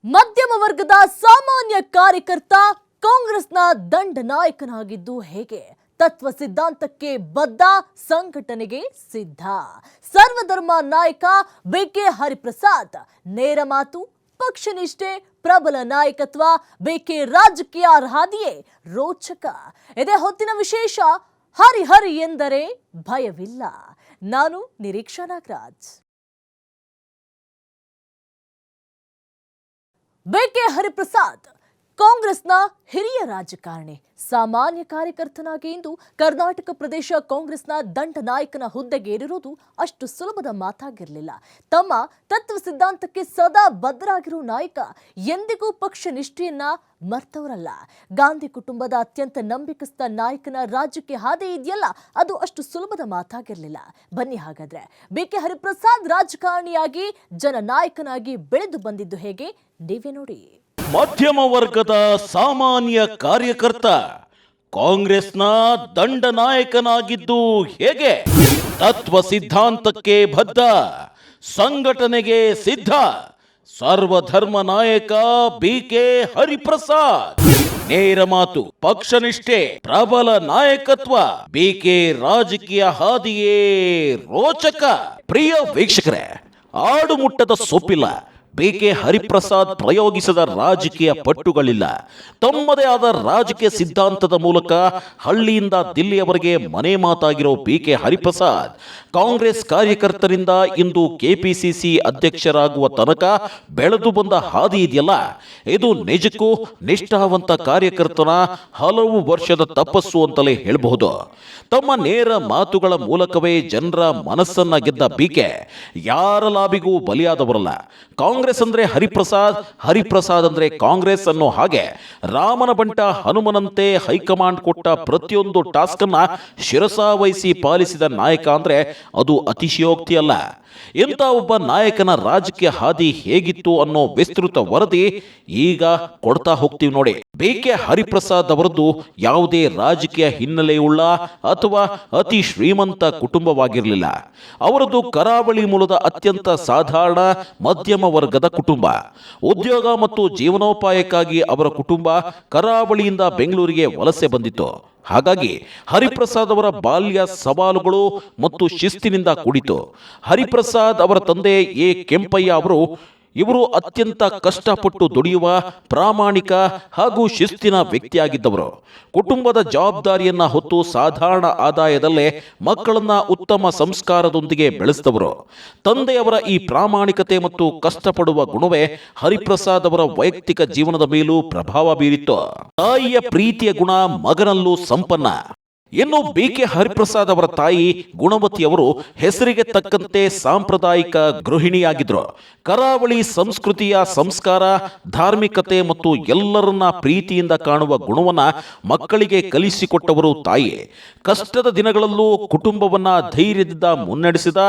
ಮಧ್ಯಮ ವರ್ಗದ ಸಾಮಾನ್ಯ ಕಾರ್ಯಕರ್ತ ಕಾಂಗ್ರೆಸ್ನ ದಂಡ ನಾಯಕನಾಗಿದ್ದು ಹೇಗೆ? ತತ್ವ ಸಿದ್ಧಾಂತಕ್ಕೆ ಬದ್ಧ, ಸಂಘಟನೆಗೆ ಸಿದ್ಧ. ಸರ್ವಧರ್ಮ ನಾಯಕ ಬಿಕೆ ಹರಿಪ್ರಸಾದ್ ನೇರ ಮಾತು, ಪಕ್ಷನಿಷ್ಠೆ, ಪ್ರಬಲ ನಾಯಕತ್ವ. ಬಿಕೆ ರಾಜಕೀಯ ಹಾದಿಯೇ ರೋಚಕ. ಇದೇ ಹೊತ್ತಿನ ವಿಶೇಷ. ಹರಿ ಎಂದರೆ ಭಯವಿಲ್ಲ. ನಾನು ನಿರೀಕ್ಷಾ ನಾಗರಾಜ್. ಬಿಕೆ ಹರಿಪ್ರಸಾದ್ ಕಾಂಗ್ರೆಸ್ನ ಹಿರಿಯ ರಾಜಕಾರಣಿ, ಸಾಮಾನ್ಯ ಕಾರ್ಯಕರ್ತನಾಗಿ ಇಂದು ಕರ್ನಾಟಕ ಪ್ರದೇಶ ಕಾಂಗ್ರೆಸ್ನ ದಂಡ ನಾಯಕನ ಹುದ್ದೆಗೆ ಏರಿರುವುದು ಅಷ್ಟು ಸುಲಭದ ಮಾತಾಗಿರಲಿಲ್ಲ. ತಮ್ಮ ತತ್ವ ಸಿದ್ಧಾಂತಕ್ಕೆ ಸದಾ ಬದ್ಧರಾಗಿರುವ ನಾಯಕ ಎಂದಿಗೂ ಪಕ್ಷ ನಿಷ್ಠೆಯನ್ನ ಮರ್ತವರಲ್ಲ. ಗಾಂಧಿ ಕುಟುಂಬದ ಅತ್ಯಂತ ನಂಬಿಕಸ್ಥ ನಾಯಕನ ರಾಜಕೀಯ ಹಾದಿ ಇದೆಯಲ್ಲ, ಅದು ಅಷ್ಟು ಸುಲಭದ ಮಾತಾಗಿರಲಿಲ್ಲ. ಬನ್ನಿ ಹಾಗಾದ್ರೆ ಬಿಕೆ ಹರಿಪ್ರಸಾದ್ ರಾಜಕಾರಣಿಯಾಗಿ ಜನನಾಯಕನಾಗಿ ಬೆಳೆದು ಬಂದಿದ್ದು ಹೇಗೆ ನೀವೇ ನೋಡಿ. ಮಧ್ಯಮ ವರ್ಗದ ಸಾಮಾನ್ಯ ಕಾರ್ಯಕರ್ತ ಕಾಂಗ್ರೆಸ್ನ ದಂಡ ನಾಯಕನಾಗಿದ್ದು ಹೇಗೆ? ತತ್ವ ಸಿದ್ಧಾಂತಕ್ಕೆ ಬದ್ಧ, ಸಂಘಟನೆಗೆ ಸಿದ್ಧ. ಸರ್ವಧರ್ಮ ನಾಯಕ ಬಿಕೆ ಹರಿಪ್ರಸಾದ್ ನೇರ ಮಾತು, ಪಕ್ಷನಿಷ್ಠೆ, ಪ್ರಬಲ ನಾಯಕತ್ವ. ಬಿಕೆ ರಾಜಕೀಯ ಹಾದಿಯೇ ರೋಚಕ. ಪ್ರಿಯ ವೀಕ್ಷಕರೇ, ಆಡು ಮುಟ್ಟದ ಸೊಪ್ಪಿಲ್ಲ. ಬಿಕೆ ಹರಿಪ್ರಸಾದ್ ಪ್ರಯೋಗಿಸಿದ ರಾಜಕೀಯ ಪಟ್ಟುಗಳಿಲ್ಲ. ತಮ್ಮದೇ ಆದ ರಾಜಕೀಯ ಸಿದ್ಧಾಂತದ ಮೂಲಕ ಹಳ್ಳಿಯಿಂದ ದಿಲ್ಲಿಯವರೆಗೆ ಮನೆ ಮಾತಾಗಿರೋ ಬಿಕೆ ಹರಿಪ್ರಸಾದ್ ಕಾಂಗ್ರೆಸ್ ಕಾರ್ಯಕರ್ತರಿಂದ ಇಂದು ಕೆಪಿಸಿಸಿ ಅಧ್ಯಕ್ಷರಾಗುವ ತನಕ ಬೆಳೆದು ಬಂದ ಹಾದಿ ಇದೆಯಲ್ಲ, ಇದು ನಿಜಕ್ಕೂ ನಿಷ್ಠಾವಂತ ಕಾರ್ಯಕರ್ತನ ಹಲವು ವರ್ಷದ ತಪಸ್ಸು ಅಂತಲೇ ಹೇಳಬಹುದು. ತಮ್ಮ ನೇರ ಮಾತುಗಳ ಮೂಲಕವೇ ಜನರ ಮನಸ್ಸನ್ನ ಗೆದ್ದ ಬಿಕೆ ಯಾರ ಲಾಭಿಗೂ ಬಲಿಯಾದವರಲ್ಲ. ಕಾಂಗ್ರೆಸ್ ಅಂದ್ರೆ ಹರಿಪ್ರಸಾದ್, ಹರಿಪ್ರಸಾದ್ ಅಂದ್ರೆ ಕಾಂಗ್ರೆಸ್ ಅನ್ನೋ ಹಾಗೆ ರಾಮನ ಬಂಟ ಹನುಮನಂತೆ ಹೈಕಮಾಂಡ್ ಕೊಟ್ಟ ಪ್ರತಿಯೊಂದು ಟಾಸ್ಕ್ ಅನ್ನ ಶಿರಸಾವಹಿಸಿ ಪಾಲಿಸಿದ ನಾಯಕ ಅಂದ್ರೆ ಅದು ಅತಿಶಯೋಕ್ತಿ ಅಲ್ಲ. ಇಂಥ ಒಬ್ಬ ನಾಯಕನ ರಾಜಕೀಯ ಹಾದಿ ಹೇಗಿತ್ತು ಅನ್ನೋ ವಿಸ್ತೃತ ವರದಿ ಈಗ ಕೊಡ್ತಾ ಹೋಗ್ತೀವಿ ನೋಡಿ. ಬಿಕೆ ಹರಿಪ್ರಸಾದ್ ಅವರದ್ದು ಯಾವುದೇ ರಾಜಕೀಯ ಹಿನ್ನೆಲೆಯುಳ್ಳ ಅಥವಾ ಅತಿ ಶ್ರೀಮಂತ ಕುಟುಂಬವಾಗಿರಲಿಲ್ಲ. ಅವರದ್ದು ಕರಾವಳಿ ಮೂಲದ ಅತ್ಯಂತ ಸಾಧಾರಣ ಮಧ್ಯಮ ವರ್ಗದ ಕುಟುಂಬ. ಉದ್ಯೋಗ ಮತ್ತು ಜೀವನೋಪಾಯಕ್ಕಾಗಿ ಅವರ ಕುಟುಂಬ ಕರಾವಳಿಯಿಂದ ಬೆಂಗಳೂರಿಗೆ ವಲಸೆ ಬಂದಿತ್ತು. ಹಾಗಾಗಿ ಹರಿಪ್ರಸಾದ್ ಅವರ ಬಾಲ್ಯ ಸವಾಲುಗಳು ಮತ್ತು ಶಿಸ್ತಿನಿಂದ ಕೂಡಿತು. ಹರಿಪ್ರಸಾದ್ ಅವರ ತಂದೆ ಎ ಕೆಂಪಯ್ಯ ಇವರು ಅತ್ಯಂತ ಕಷ್ಟಪಟ್ಟು ದುಡಿಯುವ ಪ್ರಾಮಾಣಿಕ ಹಾಗೂ ಶಿಸ್ತಿನ ವ್ಯಕ್ತಿಯಾಗಿದ್ದವರು. ಕುಟುಂಬದ ಜವಾಬ್ದಾರಿಯನ್ನ ಹೊತ್ತು ಸಾಧಾರಣ ಆದಾಯದಲ್ಲೇ ಮಕ್ಕಳನ್ನ ಉತ್ತಮ ಸಂಸ್ಕಾರದೊಂದಿಗೆ ಬೆಳೆಸಿದವರು. ತಂದೆಯವರ ಈ ಪ್ರಾಮಾಣಿಕತೆ ಮತ್ತು ಕಷ್ಟಪಡುವ ಗುಣವೇ ಹರಿಪ್ರಸಾದ್ ಅವರ ವೈಯಕ್ತಿಕ ಜೀವನದ ಮೇಲೂ ಪ್ರಭಾವ ಬೀರಿತ್ತು. ತಾಯಿಯ ಪ್ರೀತಿಯ ಗುಣ ಮಗನಲ್ಲೂ ಸಂಪನ್ನ. ಇನ್ನು ಬಿಕೆ ಹರಿಪ್ರಸಾದ್ ಅವರ ತಾಯಿ ಗುಣವತಿ ಅವರು ಹೆಸರಿಗೆ ತಕ್ಕಂತೆ ಸಾಂಪ್ರದಾಯಿಕ ಗೃಹಿಣಿಯಾಗಿದ್ರು. ಕರಾವಳಿ ಸಂಸ್ಕೃತಿಯ ಸಂಸ್ಕಾರ, ಧಾರ್ಮಿಕತೆ ಮತ್ತು ಎಲ್ಲರನ್ನ ಪ್ರೀತಿಯಿಂದ ಕಾಣುವ ಗುಣವನ್ನ ಮಕ್ಕಳಿಗೆ ಕಲಿಸಿಕೊಟ್ಟವರು ತಾಯಿ. ಕಷ್ಟದ ದಿನಗಳಲ್ಲೂ ಕುಟುಂಬವನ್ನ ಧೈರ್ಯದಿಂದ ಮುನ್ನಡೆಸಿದ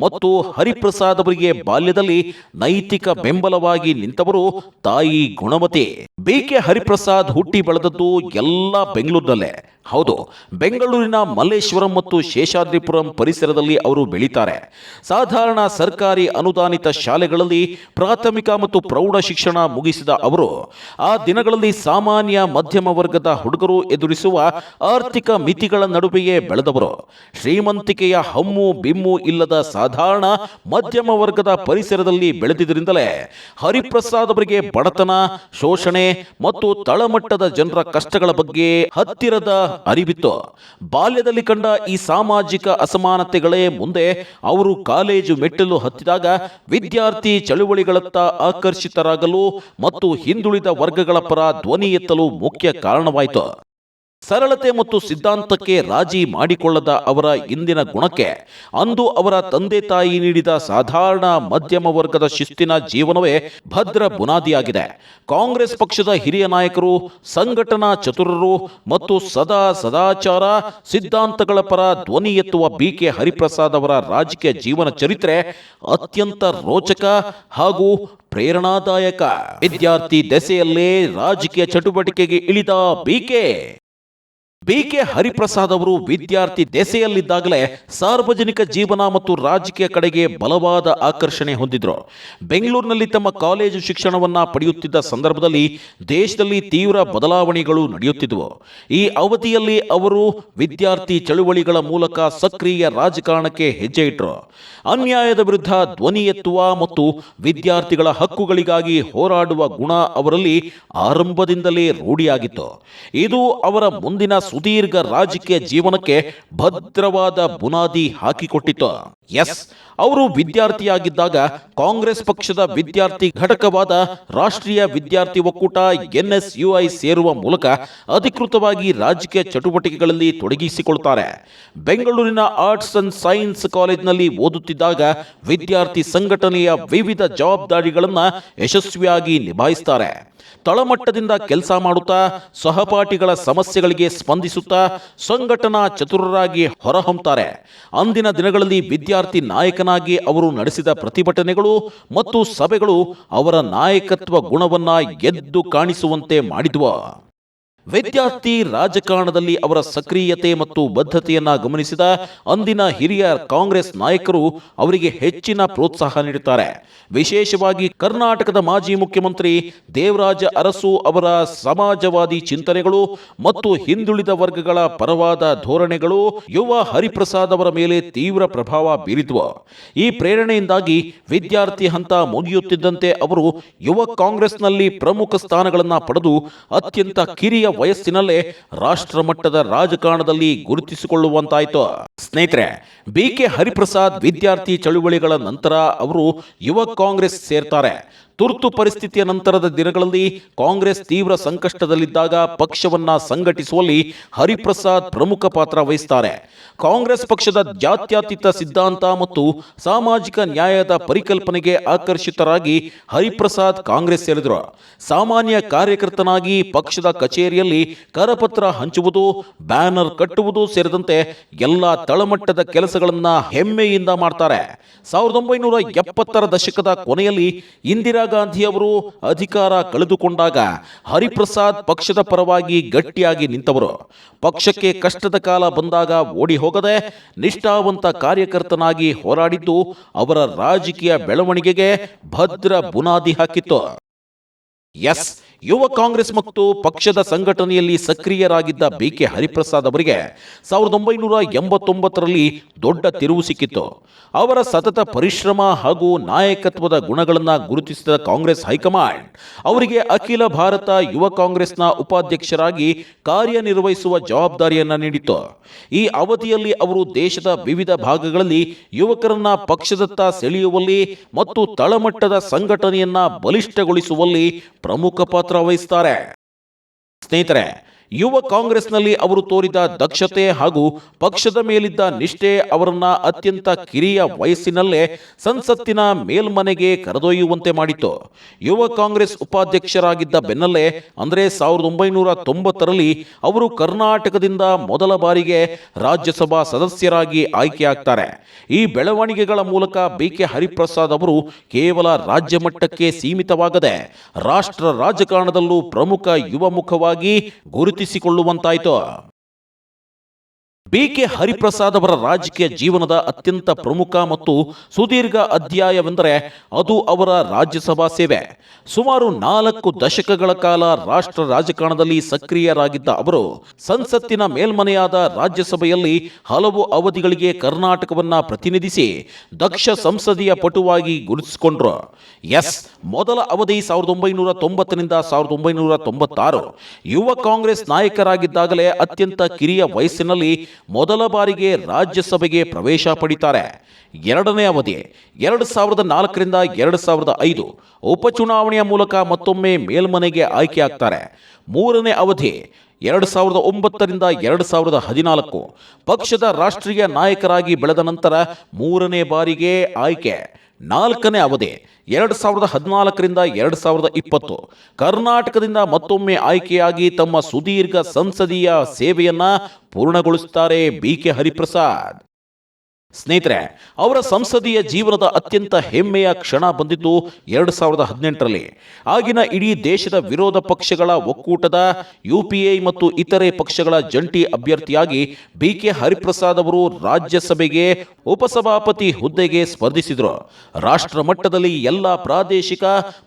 ಮತ್ತು ಹರಿಪ್ರಸಾದ್ ಅವರಿಗೆ ಬಾಲ್ಯದಲ್ಲಿ ನೈತಿಕ ಬೆಂಬಲವಾಗಿ ನಿಂತವರು ತಾಯಿ ಗುಣವತಿ. ಬಿಕೆ ಹರಿಪ್ರಸಾದ್ ಹುಟ್ಟಿ ಬೆಳೆದದ್ದು ಎಲ್ಲ ಬೆಂಗಳೂರಿನಲ್ಲೇ. ಹೌದು, ಬೆಂಗಳೂರಿನ ಮಲ್ಲೇಶ್ವರಂ ಮತ್ತು ಶೇಷಾದ್ರಿಪುರಂ ಪರಿಸರದಲ್ಲಿ ಅವರು ಬೆಳೀತಾರೆ. ಸಾಧಾರಣ ಸರ್ಕಾರಿ ಅನುದಾನಿತ ಶಾಲೆಗಳಲ್ಲಿ ಪ್ರಾಥಮಿಕ ಮತ್ತು ಪ್ರೌಢ ಶಿಕ್ಷಣ ಮುಗಿಸಿದ ಅವರು ಆ ದಿನಗಳಲ್ಲಿ ಸಾಮಾನ್ಯ ಮಧ್ಯಮ ವರ್ಗದ ಹುಡುಗರು ಎದುರಿಸುವ ಆರ್ಥಿಕ ಮಿತಿಗಳ ನಡುವೆಯೇ ಬೆಳೆದವರು. ಶ್ರೀಮಂತಿಕೆಯ ಹಮ್ಮು ಬಿಮ್ಮು ಇಲ್ಲದ ಸಾಧಾರಣ ಮಧ್ಯಮ ವರ್ಗದ ಪರಿಸರದಲ್ಲಿ ಬೆಳೆದಿದ್ದರಿಂದಲೇ ಹರಿಪ್ರಸಾದ್ ಅವರಿಗೆ ಬಡತನ, ಶೋಷಣೆ ಮತ್ತು ತಳಮಟ್ಟದ ಜನರ ಕಷ್ಟಗಳ ಬಗ್ಗೆ ಹತ್ತಿರದ ಅರಿವಿತ್ತು. ಬಾಲ್ಯದಲ್ಲಿ ಕಂಡ ಈ ಸಾಮಾಜಿಕ ಅಸಮಾನತೆಗಳೇ ಮುಂದೆ ಅವರು ಕಾಲೇಜು ಮೆಟ್ಟಿಲು ಹತ್ತಿದಾಗ ವಿದ್ಯಾರ್ಥಿ ಚಳುವಳಿಗಳತ್ತ ಆಕರ್ಷಿತರಾಗಲು ಮತ್ತು ಹಿಂದುಳಿದ ವರ್ಗಗಳ ಪರ ಧ್ವನಿ ಎತ್ತಲು ಮುಖ್ಯ ಕಾರಣವಾಯಿತು. ಸರಳತೆ ಮತ್ತು ಸಿದ್ಧಾಂತಕ್ಕೆ ರಾಜಿ ಮಾಡಿಕೊಳ್ಳದ ಅವರ ಇಂದಿನ ಗುಣಕ್ಕೆ ಅಂದು ಅವರ ತಂದೆ ತಾಯಿ ನೀಡಿದ ಸಾಧಾರಣ ಮಧ್ಯಮ ವರ್ಗದ ಶಿಸ್ತಿನ ಜೀವನವೇ ಭದ್ರ ಬುನಾದಿಯಾಗಿದೆ. ಕಾಂಗ್ರೆಸ್ ಪಕ್ಷದ ಹಿರಿಯ ನಾಯಕರು, ಸಂಘಟನಾ ಚತುರರು ಮತ್ತು ಸದಾಚಾರ ಸಿದ್ಧಾಂತಗಳ ಪರ ಧ್ವನಿ ಎತ್ತುವ ಬಿಕೆ ಹರಿಪ್ರಸಾದ್ ಅವರ ರಾಜಕೀಯ ಜೀವನ ಚರಿತ್ರೆ ಅತ್ಯಂತ ರೋಚಕ ಹಾಗೂ ಪ್ರೇರಣಾದಾಯಕ. ವಿದ್ಯಾರ್ಥಿ ದೆಸೆಯಲ್ಲೇ ರಾಜಕೀಯ ಚಟುವಟಿಕೆಗೆ ಇಳಿದ ಬಿಕೆ ಬಿಕೆ ಹರಿಪ್ರಸಾದ್ ಅವರು ವಿದ್ಯಾರ್ಥಿ ದೆಸೆಯಲ್ಲಿದ್ದಾಗಲೇ ಸಾರ್ವಜನಿಕ ಜೀವನ ಮತ್ತು ರಾಜಕೀಯ ಕಡೆಗೆ ಬಲವಾದ ಆಕರ್ಷಣೆ ಹೊಂದಿದ್ರು. ಬೆಂಗಳೂರಿನಲ್ಲಿ ತಮ್ಮ ಕಾಲೇಜು ಶಿಕ್ಷಣವನ್ನ ಪಡೆಯುತ್ತಿದ್ದ ಸಂದರ್ಭದಲ್ಲಿ ದೇಶದಲ್ಲಿ ತೀವ್ರ ಬದಲಾವಣೆಗಳು ನಡೆಯುತ್ತಿದ್ದವು. ಈ ಅವಧಿಯಲ್ಲಿ ಅವರು ವಿದ್ಯಾರ್ಥಿ ಚಳುವಳಿಗಳ ಮೂಲಕ ಸಕ್ರಿಯ ರಾಜಕಾರಣಕ್ಕೆ ಹೆಜ್ಜೆ ಇಟ್ಟರು. ಅನ್ಯಾಯದ ವಿರುದ್ಧ ಧ್ವನಿ ಎತ್ತುವ ಮತ್ತು ವಿದ್ಯಾರ್ಥಿಗಳ ಹಕ್ಕುಗಳಿಗಾಗಿ ಹೋರಾಡುವ ಗುಣ ಅವರಲ್ಲಿ ಆರಂಭದಿಂದಲೇ ರೂಢಿಯಾಗಿತ್ತು. ಇದು ಅವರ ಮುಂದಿನ ಸುದೀರ್ಘ ರಾಜಕೀಯ ಜೀವನಕ್ಕೆ ಭದ್ರವಾದ ಬುನಾದಿ ಹಾಕಿಕೊಟ್ಟಿತು. ಅವರು ವಿದ್ಯಾರ್ಥಿಯಾಗಿದ್ದಾಗ ಕಾಂಗ್ರೆಸ್ ಪಕ್ಷದ ವಿದ್ಯಾರ್ಥಿ ಘಟಕವಾದ ರಾಷ್ಟ್ರೀಯ ವಿದ್ಯಾರ್ಥಿ ಒಕ್ಕೂಟ NSUI ಸೇರುವ ಮೂಲಕ ಅಧಿಕೃತವಾಗಿ ರಾಜಕೀಯ ಚಟುವಟಿಕೆಗಳಲ್ಲಿ ತೊಡಗಿಸಿಕೊಳ್ತಾರೆ. ಬೆಂಗಳೂರಿನ ಆರ್ಟ್ಸ್ ಅಂಡ್ ಸೈನ್ಸ್ ಕಾಲೇಜಿನಲ್ಲಿ ಓದುತ್ತಿದ್ದಾಗ ವಿದ್ಯಾರ್ಥಿ ಸಂಘಟನೆಯ ವಿವಿಧ ಜವಾಬ್ದಾರಿಗಳನ್ನು ಯಶಸ್ವಿಯಾಗಿ ನಿಭಾಯಿಸುತ್ತಾರೆ. ತಳಮಟ್ಟದಿಂದ ಕೆಲಸ ಮಾಡುತ್ತಾ ಸಹಪಾಠಿಗಳ ಸಮಸ್ಯೆಗಳಿಗೆ ಸ್ಪಂದಿಸುತ್ತಾ ಸಂಘಟನಾ ಚತುರರಾಗಿ ಹೊರಹೊಮ್ಮುತ್ತಾರೆ. ಅಂದಿನ ದಿನಗಳಲ್ಲಿ ವಿದ್ಯಾರ್ಥಿ ನಾಯಕನಾಗಿ ಅವರು ನಡೆಸಿದ ಪ್ರತಿಭಟನೆಗಳು ಮತ್ತು ಸಭೆಗಳು ಅವರ ನಾಯಕತ್ವ ಗುಣವನ್ನ ಎದ್ದು ಕಾಣಿಸುವಂತೆ ಮಾಡಿದ್ವು. ವಿದ್ಯಾರ್ಥಿ ರಾಜಕಾರಣದಲ್ಲಿ ಅವರ ಸಕ್ರಿಯತೆ ಮತ್ತು ಬದ್ಧತೆಯನ್ನ ಗಮನಿಸಿದ ಅಂದಿನ ಹಿರಿಯ ಕಾಂಗ್ರೆಸ್ ನಾಯಕರು ಅವರಿಗೆ ಹೆಚ್ಚಿನ ಪ್ರೋತ್ಸಾಹ ನೀಡುತ್ತಾರೆ. ವಿಶೇಷವಾಗಿ ಕರ್ನಾಟಕದ ಮಾಜಿ ಮುಖ್ಯಮಂತ್ರಿ ದೇವರಾಜ ಅರಸು ಅವರ ಸಮಾಜವಾದಿ ಚಿಂತನೆಗಳು ಮತ್ತು ಹಿಂದುಳಿದ ವರ್ಗಗಳ ಪರವಾದ ಧೋರಣೆಗಳು ಯುವ ಹರಿಪ್ರಸಾದ್ ಅವರ ಮೇಲೆ ತೀವ್ರ ಪ್ರಭಾವ ಬೀರಿದ್ವು. ಈ ಪ್ರೇರಣೆಯಿಂದಾಗಿ ವಿದ್ಯಾರ್ಥಿ ಹಂತ ಮುಗಿಯುತ್ತಿದ್ದಂತೆ ಅವರು ಯುವ ಕಾಂಗ್ರೆಸ್ನಲ್ಲಿ ಪ್ರಮುಖ ಸ್ಥಾನಗಳನ್ನು ಪಡೆದು ಅತ್ಯಂತ ಕಿರಿಯ ವಯಸ್ಸಿನಲ್ಲೇ ರಾಷ್ಟ್ರ ಮಟ್ಟದ ರಾಜಕಾರಣದಲ್ಲಿ ಗುರುತಿಸಿಕೊಳ್ಳುವಂತಾಯಿತು. ಸ್ನೇಹಿತರೆ, ಬಿಕೆ ಹರಿಪ್ರಸಾದ್ ವಿದ್ಯಾರ್ಥಿ ಚಳುವಳಿಗಳ ನಂತರ ಅವರು ಯುವ ಕಾಂಗ್ರೆಸ್ ಸೇರ್ತಾರೆ. ತುರ್ತು ಪರಿಸ್ಥಿತಿಯ ನಂತರದ ದಿನಗಳಲ್ಲಿ ಕಾಂಗ್ರೆಸ್ ತೀವ್ರ ಸಂಕಷ್ಟದಲ್ಲಿದ್ದಾಗ ಪಕ್ಷವನ್ನ ಸಂಘಟಿಸುವಲ್ಲಿ ಹರಿಪ್ರಸಾದ್ ಪ್ರಮುಖ ಪಾತ್ರ ವಹಿಸುತ್ತಾರೆ. ಕಾಂಗ್ರೆಸ್ ಪಕ್ಷದ ಜಾತ್ಯತೀತ ಸಿದ್ಧಾಂತ ಮತ್ತು ಸಾಮಾಜಿಕ ನ್ಯಾಯದ ಪರಿಕಲ್ಪನೆಗೆ ಆಕರ್ಷಿತರಾಗಿ ಹರಿಪ್ರಸಾದ್ ಕಾಂಗ್ರೆಸ್ ಸೇರಿದರು. ಸಾಮಾನ್ಯ ಕಾರ್ಯಕರ್ತನಾಗಿ ಪಕ್ಷದ ಕಚೇರಿಯಲ್ಲಿ ಕರಪತ್ರ ಹಂಚುವುದು, ಬ್ಯಾನರ್ ಕಟ್ಟುವುದು ಸೇರಿದಂತೆ ಎಲ್ಲಾ ತಳಮಟ್ಟದ ಕೆಲಸಗಳನ್ನ ಹೆಮ್ಮೆಯಿಂದ ಮಾಡ್ತಾರೆ. 1970ರ ದಶಕದ ಕೊನೆಯಲ್ಲಿ ಇಂದಿರಾ ಗಾಂಧಿ ಅವರು ಅಧಿಕಾರ ಕಳೆದುಕೊಂಡಾಗ ಹರಿಪ್ರಸಾದ್ ಪಕ್ಷದ ಪರವಾಗಿ ಗಟ್ಟಿಯಾಗಿ ನಿಂತವರು. ಪಕ್ಷಕ್ಕೆ ಕಷ್ಟದ ಕಾಲ ಬಂದಾಗ ಓಡಿ ಹೋಗದೆ ನಿಷ್ಠಾವಂತ ಕಾರ್ಯಕರ್ತನಾಗಿ ಹೋರಾಡಿದ್ದು ಅವರ ರಾಜಕೀಯ ಬೆಳವಣಿಗೆಗೆ ಭದ್ರ ಬುನಾದಿ ಹಾಕಿತ್ತು. ಯುವ ಕಾಂಗ್ರೆಸ್ ಮತ್ತು ಪಕ್ಷದ ಸಂಘಟನೆಯಲ್ಲಿ ಸಕ್ರಿಯರಾಗಿದ್ದ ಬಿಕೆ ಹರಿಪ್ರಸಾದ್ ಅವರಿಗೆ 1989ರಲ್ಲಿ ದೊಡ್ಡ ತಿರುವು ಸಿಕ್ಕಿತ್ತು. ಅವರ ಸತತ ಪರಿಶ್ರಮ ಹಾಗೂ ನಾಯಕತ್ವದ ಗುಣಗಳನ್ನು ಗುರುತಿಸಿದ ಕಾಂಗ್ರೆಸ್ ಹೈಕಮಾಂಡ್ ಅವರಿಗೆ ಅಖಿಲ ಭಾರತ ಯುವ ಕಾಂಗ್ರೆಸ್ನ ಉಪಾಧ್ಯಕ್ಷರಾಗಿ ಕಾರ್ಯನಿರ್ವಹಿಸುವ ಜವಾಬ್ದಾರಿಯನ್ನು ನೀಡಿತು. ಈ ಅವಧಿಯಲ್ಲಿ ಅವರು ದೇಶದ ವಿವಿಧ ಭಾಗಗಳಲ್ಲಿ ಯುವಕರನ್ನ ಪಕ್ಷದತ್ತ ಸೆಳೆಯುವಲ್ಲಿ ಮತ್ತು ತಳಮಟ್ಟದ ಸಂಘಟನೆಯನ್ನ ಬಲಿಷ್ಠಗೊಳಿಸುವಲ್ಲಿ ಪ್ರಮುಖ ಪಾತ್ರ ವಹಿಸುತ್ತಾರೆ. ಸ್ನೇಹಿತರೆ, ಯುವ ಕಾಂಗ್ರೆಸ್ನಲ್ಲಿ ಅವರು ತೋರಿದ ದಕ್ಷತೆ ಹಾಗೂ ಪಕ್ಷದ ಮೇಲಿದ್ದ ನಿಷ್ಠೆ ಅವರನ್ನ ಅತ್ಯಂತ ಕಿರಿಯ ವಯಸ್ಸಿನಲ್ಲೇ ಸಂಸತ್ತಿನ ಮೇಲ್ಮನೆಗೆ ಕರೆದೊಯ್ಯುವಂತೆ ಮಾಡಿತು. ಯುವ ಕಾಂಗ್ರೆಸ್ ಉಪಾಧ್ಯಕ್ಷರಾಗಿದ್ದ ಬೆನ್ನಲ್ಲೇ ಅಂದರೆ 1990ರಲ್ಲಿ ಅವರು ಕರ್ನಾಟಕದಿಂದ ಮೊದಲ ಬಾರಿಗೆ ರಾಜ್ಯಸಭಾ ಸದಸ್ಯರಾಗಿ ಆಯ್ಕೆಯಾಗ್ತಾರೆ. ಈ ಬೆಳವಣಿಗೆಗಳ ಮೂಲಕ ಬಿಕೆ ಹರಿಪ್ರಸಾದ್ ಅವರು ಕೇವಲ ರಾಜ್ಯ ಮಟ್ಟಕ್ಕೆ ಸೀಮಿತವಾಗದೆ ರಾಷ್ಟ್ರ ರಾಜಕಾರಣದಲ್ಲೂ ಪ್ರಮುಖ ಯುವ ಮುಖವಾಗಿ ಗುರುತಿಸಿಕೊಳ್ಳುವಂತಾಯಿತು. ಬಿಕೆ ಹರಿಪ್ರಸಾದ್ ಅವರ ರಾಜಕೀಯ ಜೀವನದ ಅತ್ಯಂತ ಪ್ರಮುಖ ಮತ್ತು ಸುದೀರ್ಘ ಅಧ್ಯಾಯವೆಂದರೆ ಅದು ಅವರ ರಾಜ್ಯಸಭಾ ಸೇವೆ. ಸುಮಾರು 4 ದಶಕಗಳ ಕಾಲ ರಾಷ್ಟ್ರ ರಾಜಕಾರಣದಲ್ಲಿ ಸಕ್ರಿಯರಾಗಿದ್ದ ಅವರು ಸಂಸತ್ತಿನ ಮೇಲ್ಮನೆಯಾದ ರಾಜ್ಯಸಭೆಯಲ್ಲಿ ಹಲವು ಅವಧಿಗಳಿಗೆ ಕರ್ನಾಟಕವನ್ನ ಪ್ರತಿನಿಧಿಸಿ ದಕ್ಷ ಸಂಸದೀಯ ಪಟುವಾಗಿ ಗುರುತಿಸಿಕೊಂಡ್ರು. ಮೊದಲ ಅವಧಿ 1990ರಿಂದ 1996. ಯುವ ಕಾಂಗ್ರೆಸ್ ನಾಯಕರಾಗಿದ್ದಾಗಲೇ ಅತ್ಯಂತ ಕಿರಿಯ ವಯಸ್ಸಿನಲ್ಲಿ ಮೊದಲ ಬಾರಿಗೆ ರಾಜ್ಯಸಭೆಗೆ ಪ್ರವೇಶ ಪಡಿತಾರೆ. ಎರಡನೇ ಅವಧಿ 2004ರಿಂದ 2005 ಉಪಚುನಾವಣೆಯ ಮೂಲಕ ಮತ್ತೊಮ್ಮೆ ಮೇಲ್ಮನೆಗೆ ಆಯ್ಕೆಯಾಗ್ತಾರೆ. ಮೂರನೇ ಅವಧಿ 2009ರಿಂದ 2014 ಪಕ್ಷದ ರಾಷ್ಟ್ರೀಯ ನಾಯಕರಾಗಿ ಬೆಳೆದ ನಂತರ ಮೂರನೇ ಬಾರಿಗೆ ಆಯ್ಕೆ. ನಾಲ್ಕನೇ ಅವಧಿ 2014ರಿಂದ 2020 ಕರ್ನಾಟಕದಿಂದ ಮತ್ತೊಮ್ಮೆ ಆಯ್ಕೆಯಾಗಿ ತಮ್ಮ ಸುದೀರ್ಘ ಸಂಸದೀಯ ಸೇವೆಯನ್ನ ಪೂರ್ಣಗೊಳಿಸುತ್ತಾರೆ ಬಿಕೆ ಹರಿಪ್ರಸಾದ್. ಸ್ನೇಹಿತರೆ, ಅವರ ಸಂಸದೀಯ ಜೀವನದ ಅತ್ಯಂತ ಹೆಮ್ಮೆಯ ಕ್ಷಣ ಬಂದಿದ್ದು 2018ರಲ್ಲಿ. ಆಗಿನ ಇಡೀ ದೇಶದ ವಿರೋಧ ಪಕ್ಷಗಳ ಒಕ್ಕೂಟದ UPA ಮತ್ತು ಇತರೆ ಪಕ್ಷಗಳ ಜಂಟಿ ಅಭ್ಯರ್ಥಿಯಾಗಿ BK ಹರಿಪ್ರಸಾದ್ ಅವರು ರಾಜ್ಯಸಭೆಗೆ ಉಪಸಭಾಪತಿ ಹುದ್ದೆಗೆ ಸ್ಪರ್ಧಿಸಿದರು. ರಾಷ್ಟ್ರ ಮಟ್ಟದಲ್ಲಿ ಎಲ್ಲ ಪ್ರಾದೇಶಿಕ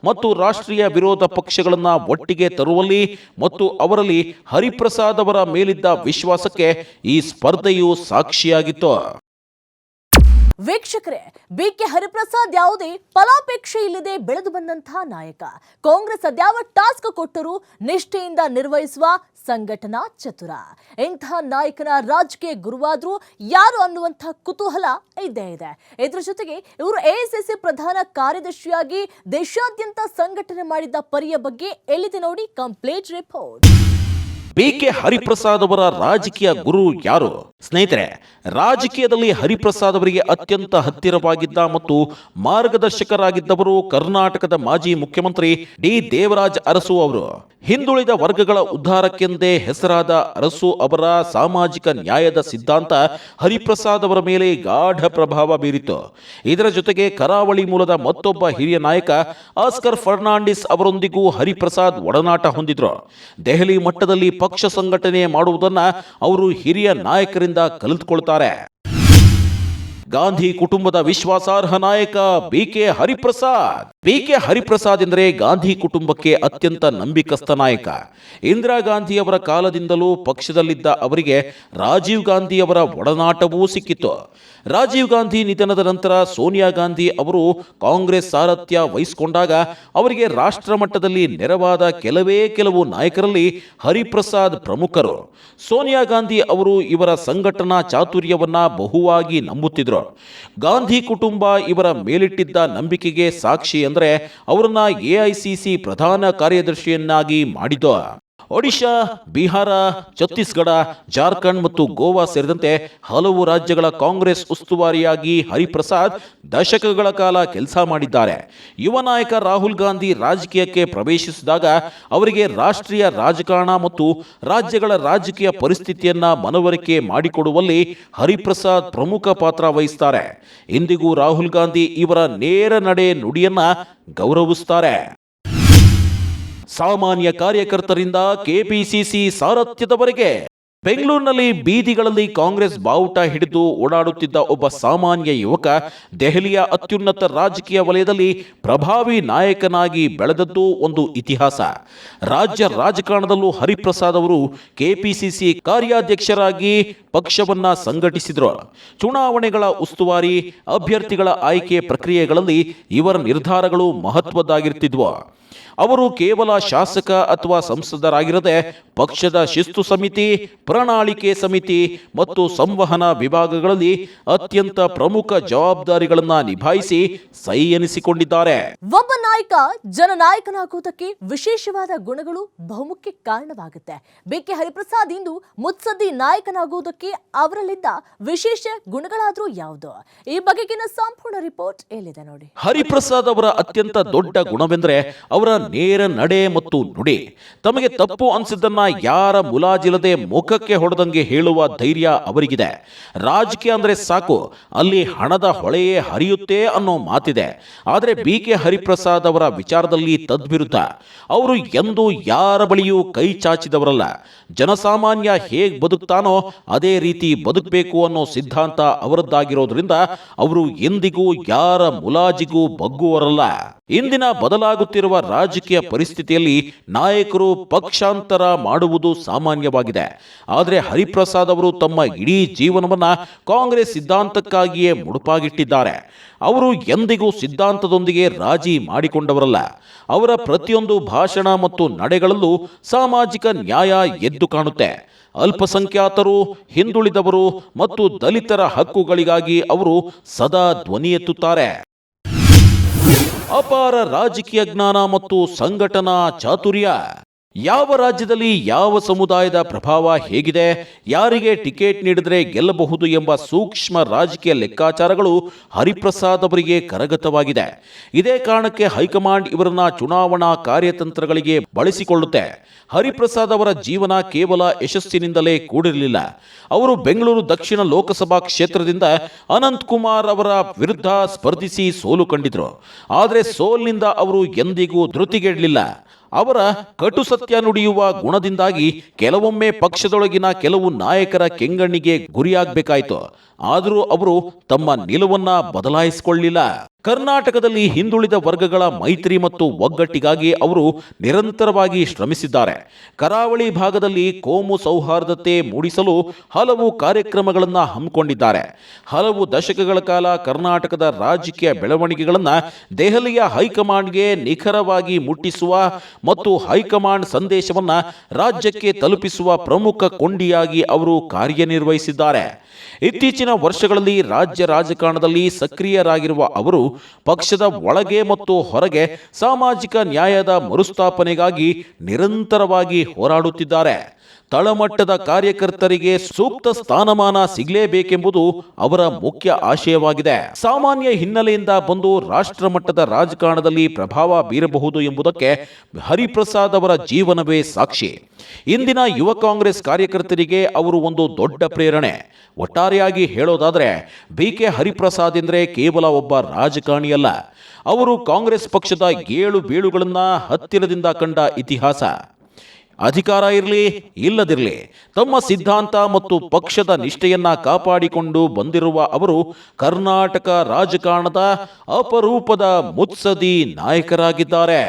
ಮತ್ತು ರಾಷ್ಟ್ರೀಯ ವಿರೋಧ ಪಕ್ಷಗಳನ್ನ ಒಟ್ಟಿಗೆ ತರುವಲ್ಲಿ ಮತ್ತು ಅವರಲ್ಲಿ ಹರಿಪ್ರಸಾದ್ ಅವರ ಮೇಲಿದ್ದ ವಿಶ್ವಾಸಕ್ಕೆ ಈ ಸ್ಪರ್ಧೆಯು ಸಾಕ್ಷಿಯಾಗಿತ್ತು. ವೀಕ್ಷಕರೇ, BK ಹರಿಪ್ರಸಾದ್ ಯಾವುದೇ ಫಲಾಪೇಕ್ಷೆ ಇಲ್ಲದೆ ಬೆಳೆದು ಬಂದಂತಹ ನಾಯಕ. ಕಾಂಗ್ರೆಸ್ ಅದ್ಯಾವ ಟಾಸ್ಕ್ ಕೊಟ್ಟರೂ ನಿಷ್ಠೆಯಿಂದ ನಿರ್ವಹಿಸುವ ಸಂಘಟನಾ ಚತುರ. ಇಂತಹ ನಾಯಕನ ರಾಜಕೀಯ ಗುರುವಾದ್ರೂ ಯಾರು ಅನ್ನುವಂಥ ಕುತೂಹಲ ಇದ್ದೇ ಇದೆ. ಇದರ ಜೊತೆಗೆ ಇವರು AICC ಪ್ರಧಾನ ಕಾರ್ಯದರ್ಶಿಯಾಗಿ ದೇಶಾದ್ಯಂತ ಸಂಘಟನೆ ಮಾಡಿದ್ದ ಪರಿಯ ಬಗ್ಗೆ ಎಲ್ಲಿದೆ ನೋಡಿ ಕಂಪ್ಲೀಟ್ ರಿಪೋರ್ಟ್. BK ಹರಿಪ್ರಸಾದ್ ಅವರ ರಾಜಕೀಯ ಗುರು ಯಾರು? ಸ್ನೇಹಿತರೆ, ರಾಜಕೀಯದಲ್ಲಿ ಹರಿಪ್ರಸಾದ್ ಅವರಿಗೆ ಅತ್ಯಂತ ಹತ್ತಿರವಾಗಿದ್ದ ಮತ್ತು ಮಾರ್ಗದರ್ಶಕರಾಗಿದ್ದವರು ಕರ್ನಾಟಕದ ಮಾಜಿ ಮುಖ್ಯಮಂತ್ರಿ ಡಿ ದೇವರಾಜ್ ಅರಸು ಅವರು. ಹಿಂದುಳಿದ ವರ್ಗಗಳ ಉದ್ಧಾರಕ್ಕೆಂದೇ ಹೆಸರಾದ ಅರಸು ಅವರ ಸಾಮಾಜಿಕ ನ್ಯಾಯದ ಸಿದ್ಧಾಂತ ಹರಿಪ್ರಸಾದ್ ಅವರ ಮೇಲೆ ಗಾಢ ಪ್ರಭಾವ ಬೀರಿತು. ಇದರ ಜೊತೆಗೆ ಕರಾವಳಿ ಮೂಲದ ಮತ್ತೊಬ್ಬ ಹಿರಿಯ ನಾಯಕ ಆಸ್ಕರ್ ಫರ್ನಾಂಡಿಸ್ ಅವರೊಂದಿಗೂ ಹರಿಪ್ರಸಾದ್ ಒಡನಾಟ ಹೊಂದಿದ್ರು. ದೆಹಲಿ ಮಟ್ಟದಲ್ಲಿ ಪಕ್ಷ ಸಂಘಟನೆ ಮಾಡುವುದನ್ನ ಅವರು ಹಿರಿಯ ನಾಯಕರಿಂದ ಕಲಿತುಕೊಳ್ತಾರೆ. ಗಾಂಧಿ ಕುಟುಂಬದ ವಿಶ್ವಾಸಾರ್ಹ ನಾಯಕ BK ಹರಿಪ್ರಸಾದ್. BK ಹರಿಪ್ರಸಾದ್ ಎಂದರೆ ಗಾಂಧಿ ಕುಟುಂಬಕ್ಕೆ ಅತ್ಯಂತ ನಂಬಿಕಸ್ಥ ನಾಯಕ. ಇಂದಿರಾ ಗಾಂಧಿ ಅವರ ಕಾಲದಿಂದಲೂ ಪಕ್ಷದಲ್ಲಿದ್ದ ಅವರಿಗೆ ರಾಜೀವ್ ಗಾಂಧಿ ಅವರ ಒಡನಾಟವೂ ಸಿಕ್ಕಿತ್ತು. ರಾಜೀವ್ ಗಾಂಧಿ ನಿಧನದ ನಂತರ ಸೋನಿಯಾ ಗಾಂಧಿ ಅವರು ಕಾಂಗ್ರೆಸ್ ಸಾರಥ್ಯ ವಹಿಸಿಕೊಂಡಾಗ ಅವರಿಗೆ ರಾಷ್ಟ್ರ ಮಟ್ಟದಲ್ಲಿ ನೆರವಾದ ಕೆಲವು ನಾಯಕರಲ್ಲಿ ಹರಿಪ್ರಸಾದ್ ಪ್ರಮುಖರು. ಸೋನಿಯಾ ಗಾಂಧಿ ಅವರು ಇವರ ಸಂಘಟನಾ ಚಾತುರ್ಯವನ್ನ ಬಹುವಾಗಿ ನಂಬುತ್ತಿದ್ರು. ಗಾಂಧಿ ಕುಟುಂಬ ಇವರ ಮೇಲಿಟ್ಟಿದ್ದ ನಂಬಿಕೆಗೆ ಸಾಕ್ಷಿ ಅಂದರೆ ಅವರನ್ನ AICC ಪ್ರಧಾನ ಕಾರ್ಯದರ್ಶಿಯನ್ನಾಗಿ ಮಾಡಿದ್ದು. ಒಡಿಶಾ, ಬಿಹಾರ, ಛತ್ತೀಸ್ಗಢ, ಜಾರ್ಖಂಡ್ ಮತ್ತು ಗೋವಾ ಸೇರಿದಂತೆ ಹಲವು ರಾಜ್ಯಗಳ ಕಾಂಗ್ರೆಸ್ ಉಸ್ತುವಾರಿಯಾಗಿ ಹರಿಪ್ರಸಾದ್ ದಶಕಗಳ ಕಾಲ ಕೆಲಸ ಮಾಡಿದ್ದಾರೆ. ಯುವ ನಾಯಕ ರಾಹುಲ್ ಗಾಂಧಿ ರಾಜಕೀಯಕ್ಕೆ ಪ್ರವೇಶಿಸಿದಾಗ ಅವರಿಗೆ ರಾಷ್ಟ್ರೀಯ ರಾಜಕಾರಣ ಮತ್ತು ರಾಜ್ಯಗಳ ರಾಜಕೀಯ ಪರಿಸ್ಥಿತಿಯನ್ನ ಮನವರಿಕೆ ಮಾಡಿಕೊಡುವಲ್ಲಿ ಹರಿಪ್ರಸಾದ್ ಪ್ರಮುಖ ಪಾತ್ರ ವಹಿಸುತ್ತಾರೆ. ಇಂದಿಗೂ ರಾಹುಲ್ ಗಾಂಧಿ ಇವರ ನೇರ ನಡೆ ನುಡಿಯನ್ನ ಗೌರವಿಸುತ್ತಾರೆ. ಸಾಮಾನ್ಯ ಕಾರ್ಯಕರ್ತರಿಂದ KPCC ಸಾರಥ್ಯದವರೆಗೆ ಬೆಂಗಳೂರಿನಲ್ಲಿ ಬೀದಿಗಳಲ್ಲಿ ಕಾಂಗ್ರೆಸ್ ಬಾವುಟ ಹಿಡಿದು ಓಡಾಡುತ್ತಿದ್ದ ಒಬ್ಬ ಸಾಮಾನ್ಯ ಯುವಕ ದೆಹಲಿಯ ಅತ್ಯುನ್ನತ ರಾಜಕೀಯ ವಲಯದಲ್ಲಿ ಪ್ರಭಾವಿ ನಾಯಕನಾಗಿ ಬೆಳೆದದ್ದು ಒಂದು ಇತಿಹಾಸ. ರಾಜ್ಯ ರಾಜಕಾರಣದಲ್ಲೂ ಹರಿಪ್ರಸಾದ್ ಅವರು KPCC ಕಾರ್ಯಾಧ್ಯಕ್ಷರಾಗಿ ಪಕ್ಷವನ್ನ ಸಂಘಟಿಸಿದರು. ಚುನಾವಣೆಗಳ ಉಸ್ತುವಾರಿ, ಅಭ್ಯರ್ಥಿಗಳ ಆಯ್ಕೆ ಪ್ರಕ್ರಿಯೆಗಳಲ್ಲಿ ಇವರ ನಿರ್ಧಾರಗಳು ಮಹತ್ವದ್ದಾಗಿರ್ತಿದ್ವು. ಅವರು ಕೇವಲ ಶಾಸಕ ಅಥವಾ ಸಂಸದರಾಗಿರದೆ ಪಕ್ಷದ ಶಿಸ್ತು ಸಮಿತಿ, ಪ್ರಣಾಳಿಕೆ ಸಮಿತಿ ಮತ್ತು ಸಂವಹನ ವಿಭಾಗಗಳಲ್ಲಿ ಅತ್ಯಂತ ಪ್ರಮುಖ ಜವಾಬ್ದಾರಿಗಳನ್ನ ನಿಭಾಯಿಸಿ ಸೈ ಎನಿಸಿಕೊಂಡಿದ್ದಾರೆ. ಒಬ್ಬ ನಾಯಕ ಜನನಾಯಕನಾಗುವುದಕ್ಕೆ ವಿಶೇಷವಾದ ಗುಣಗಳು ಬಹುಮುಖ್ಯ ಕಾರಣವಾಗುತ್ತೆ. BK ಹರಿಪ್ರಸಾದ್ ಇಂದು ಮುತ್ಸದ್ದಿ ನಾಯಕನಾಗುವುದಕ್ಕೆ ಅವರಲ್ಲಿದ್ದ ವಿಶೇಷ ಗುಣಗಳಾದ್ರೂ ಯಾವುದು? ಈ ಬಗೆಗಿನ ಸಂಪೂರ್ಣ ರಿಪೋರ್ಟ್ ಎಲ್ಲಿದೆ ನೋಡಿ. ಹರಿಪ್ರಸಾದ್ ಅವರ ಅತ್ಯಂತ ದೊಡ್ಡ ಗುಣವೆಂದರೆ ಅವರ ನೇರ ನಡೆ ಮತ್ತು ನುಡಿ. ತಮಗೆ ತಪ್ಪು ಅನಿಸಿದ್ದನ್ನ ಯಾರ ಮುಲಾಜಿಲ್ಲದೆ ಮುಖಕ್ಕೆ ಹೊಡೆದಂಗೆ ಹೇಳುವ ಧೈರ್ಯ ಅವರಿಗಿದೆ. ರಾಜಕೀಯ ಅಂದ್ರೆ ಸಾಕು, ಅಲ್ಲಿ ಹಣದ ಹೊಳೆಯೇ ಹರಿಯುತ್ತೆ ಅನ್ನೋ ಮಾತಿದೆ. ಆದರೆ BK ಹರಿಪ್ರಸಾದ್ ಅವರ ವಿಚಾರದಲ್ಲಿ ತದ್ವಿರುದ್ಧ. ಅವರು ಎಂದೂ ಯಾರ ಬಳಿಯೂ ಕೈ ಚಾಚಿದವರಲ್ಲ. ಜನಸಾಮಾನ್ಯ ಹೇಗ್ ಬದುಕ್ತಾನೋ ಅದೇ ರೀತಿ ಬದುಕಬೇಕು ಅನ್ನೋ ಸಿದ್ಧಾಂತ ಅವರದ್ದಾಗಿರೋದ್ರಿಂದ ಅವರು ಎಂದಿಗೂ ಯಾರ ಮುಲಾಜಿಗೂ ಬಗ್ಗುವರಲ್ಲ. ಇಂದಿನ ಬದಲಾಗುತ್ತಿರುವ ರಾಜಕೀಯ ಪರಿಸ್ಥಿತಿಯಲ್ಲಿ ನಾಯಕರು ಪಕ್ಷಾಂತರ ಮಾಡುವುದು ಸಾಮಾನ್ಯವಾಗಿದೆ. ಆದರೆ ಹರಿಪ್ರಸಾದ್ ಅವರು ತಮ್ಮ ಇಡೀ ಜೀವನವನ್ನ ಕಾಂಗ್ರೆಸ್ ಸಿದ್ಧಾಂತಕ್ಕಾಗಿಯೇ ಮುಡುಪಾಗಿಟ್ಟಿದ್ದಾರೆ. ಅವರು ಎಂದಿಗೂ ಸಿದ್ಧಾಂತದೊಂದಿಗೆ ರಾಜಿ ಮಾಡಿಕೊಂಡವರಲ್ಲ. ಅವರ ಪ್ರತಿಯೊಂದು ಭಾಷಣ ಮತ್ತು ನಡೆಗಳಲ್ಲೂ ಸಾಮಾಜಿಕ ನ್ಯಾಯ ಎದ್ದು ಕಾಣುತ್ತೆ. ಅಲ್ಪಸಂಖ್ಯಾತರು, ಹಿಂದುಳಿದವರು ಮತ್ತು ದಲಿತರ ಹಕ್ಕುಗಳಿಗಾಗಿ ಅವರು ಸದಾ ಧ್ವನಿ ಎತ್ತುತ್ತಾರೆ. ಅಪಾರ ರಾಜಕೀಯ ಜ್ಞಾನ ಮತ್ತು ಸಂಘಟನಾ ಚಾತುರ್ಯ. ಯಾವ ರಾಜ್ಯದಲ್ಲಿ ಯಾವ ಸಮುದಾಯದ ಪ್ರಭಾವ ಹೇಗಿದೆ, ಯಾರಿಗೆ ಟಿಕೆಟ್ ನೀಡಿದರೆ ಗೆಲ್ಲಬಹುದು ಎಂಬ ಸೂಕ್ಷ್ಮ ರಾಜಕೀಯ ಲೆಕ್ಕಾಚಾರಗಳು ಹರಿಪ್ರಸಾದ್ ಅವರಿಗೆ ಕರಗತವಾಗಿದೆ. ಇದೇ ಕಾರಣಕ್ಕೆ ಹೈಕಮಾಂಡ್ ಇವರನ್ನ ಚುನಾವಣಾ ಕಾರ್ಯತಂತ್ರಗಳಿಗೆ ಬಳಸಿಕೊಳ್ಳುತ್ತೆ. ಹರಿಪ್ರಸಾದ್ ಅವರ ಜೀವನ ಕೇವಲ ಯಶಸ್ಸಿನಿಂದಲೇ ಕೂಡಿರಲಿಲ್ಲ. ಅವರು ಬೆಂಗಳೂರು ದಕ್ಷಿಣ ಲೋಕಸಭಾ ಕ್ಷೇತ್ರದಿಂದ ಅನಂತ್ ಕುಮಾರ್ ಅವರ ವಿರುದ್ಧ ಸ್ಪರ್ಧಿಸಿ ಸೋಲು ಕಂಡಿದ್ರು. ಆದರೆ ಸೋಲಿನಿಂದ ಅವರು ಎಂದಿಗೂ ಧೃತಿಗೆಡಲಿಲ್ಲ. ಅವರ ಕಟು ಸತ್ಯ ನುಡಿಯುವ ಗುಣದಿಂದಾಗಿ ಕೆಲವೊಮ್ಮೆ ಪಕ್ಷದೊಳಗಿನ ಕೆಲವು ನಾಯಕರ ಕೆಂಗಣ್ಣಿಗೆ ಗುರಿಯಾಗಬೇಕಾಯಿತು. ಆದರೂ ಅವರು ತಮ್ಮ ನಿಲುವನ್ನ ಬದಲಾಯಿಸಿಕೊಳ್ಳಲಿಲ್ಲ. ಕರ್ನಾಟಕದಲ್ಲಿ ಹಿಂದುಳಿದ ವರ್ಗಗಳ ಮೈತ್ರಿ ಮತ್ತು ಒಗ್ಗಟ್ಟಿಗಾಗಿ ಅವರು ನಿರಂತರವಾಗಿ ಶ್ರಮಿಸಿದ್ದಾರೆ. ಕರಾವಳಿ ಭಾಗದಲ್ಲಿ ಕೋಮು ಸೌಹಾರ್ದತೆ ಮೂಡಿಸಲು ಹಲವು ಕಾರ್ಯಕ್ರಮಗಳನ್ನು ಹಮ್ಮಿಕೊಂಡಿದ್ದಾರೆ. ಹಲವು ದಶಕಗಳ ಕಾಲ ಕರ್ನಾಟಕದ ರಾಜಕೀಯ ಬೆಳವಣಿಗೆಗಳನ್ನು ದೆಹಲಿಯ ಹೈಕಮಾಂಡ್ಗೆ ನಿಖರವಾಗಿ ಮುಟ್ಟಿಸುವ ಮತ್ತು ಹೈಕಮಾಂಡ್ ಸಂದೇಶವನ್ನು ರಾಜ್ಯಕ್ಕೆ ತಲುಪಿಸುವ ಪ್ರಮುಖ ಕೊಂಡಿಯಾಗಿ ಅವರು ಕಾರ್ಯನಿರ್ವಹಿಸಿದ್ದಾರೆ. ಇತ್ತೀಚಿನ ವರ್ಷಗಳಲ್ಲಿ ರಾಜ್ಯ ರಾಜಕಾರಣದಲ್ಲಿ ಸಕ್ರಿಯರಾಗಿರುವ ಅವರು ಪಕ್ಷದ ಒಳಗೆ ಮತ್ತು ಹೊರಗೆ ಸಾಮಾಜಿಕ ನ್ಯಾಯದ ಮರುಸ್ಥಾಪನೆಗಾಗಿ ನಿರಂತರವಾಗಿ ಹೋರಾಡುತ್ತಿದ್ದಾರೆ. ತಳಮಟ್ಟದ ಕಾರ್ಯಕರ್ತರಿಗೆ ಸೂಕ್ತ ಸ್ಥಾನಮಾನ ಸಿಗಲೇಬೇಕೆಂಬುದು ಅವರ ಮುಖ್ಯ ಆಶಯವಾಗಿದೆ. ಸಾಮಾನ್ಯ ಹಿನ್ನೆಲೆಯಿಂದ ಬಂದು ರಾಷ್ಟ್ರ ಮಟ್ಟದ ರಾಜಕಾರಣದಲ್ಲಿ ಪ್ರಭಾವ ಬೀರಬಹುದು ಎಂಬುದಕ್ಕೆ ಹರಿಪ್ರಸಾದ್ ಅವರ ಜೀವನವೇ ಸಾಕ್ಷಿ. ಇಂದಿನ ಯುವ ಕಾಂಗ್ರೆಸ್ ಕಾರ್ಯಕರ್ತರಿಗೆ ಅವರು ಒಂದು ದೊಡ್ಡ ಪ್ರೇರಣೆ. ಒಟ್ಟಾರೆಯಾಗಿ ಹೇಳೋದಾದರೆ BK ಹರಿಪ್ರಸಾದ್ ಎಂದರೆ ಕೇವಲ ಒಬ್ಬ ರಾಜಕಾರಣಿಯಲ್ಲ, ಅವರು ಕಾಂಗ್ರೆಸ್ ಪಕ್ಷದ ಏಳು ಬೀಳುಗಳನ್ನು ಹತ್ತಿರದಿಂದ ಕಂಡ ಇತಿಹಾಸ. ಅಧಿಕಾರ ಇರಲಿ ಇಲ್ಲದಿರಲಿ ತಮ್ಮ ಸಿದ್ಧಾಂತ ಮತ್ತು ಪಕ್ಷದ ನಿಷ್ಠೆಯನ್ನ ಕಾಪಾಡಿಕೊಂಡು ಬಂದಿರುವ ಅವರು ಕರ್ನಾಟಕ ರಾಜಕಾರಣದ ಅಪರೂಪದ ಮುತ್ಸದಿ ನಾಯಕರಾಗಿದ್ದಾರೆ.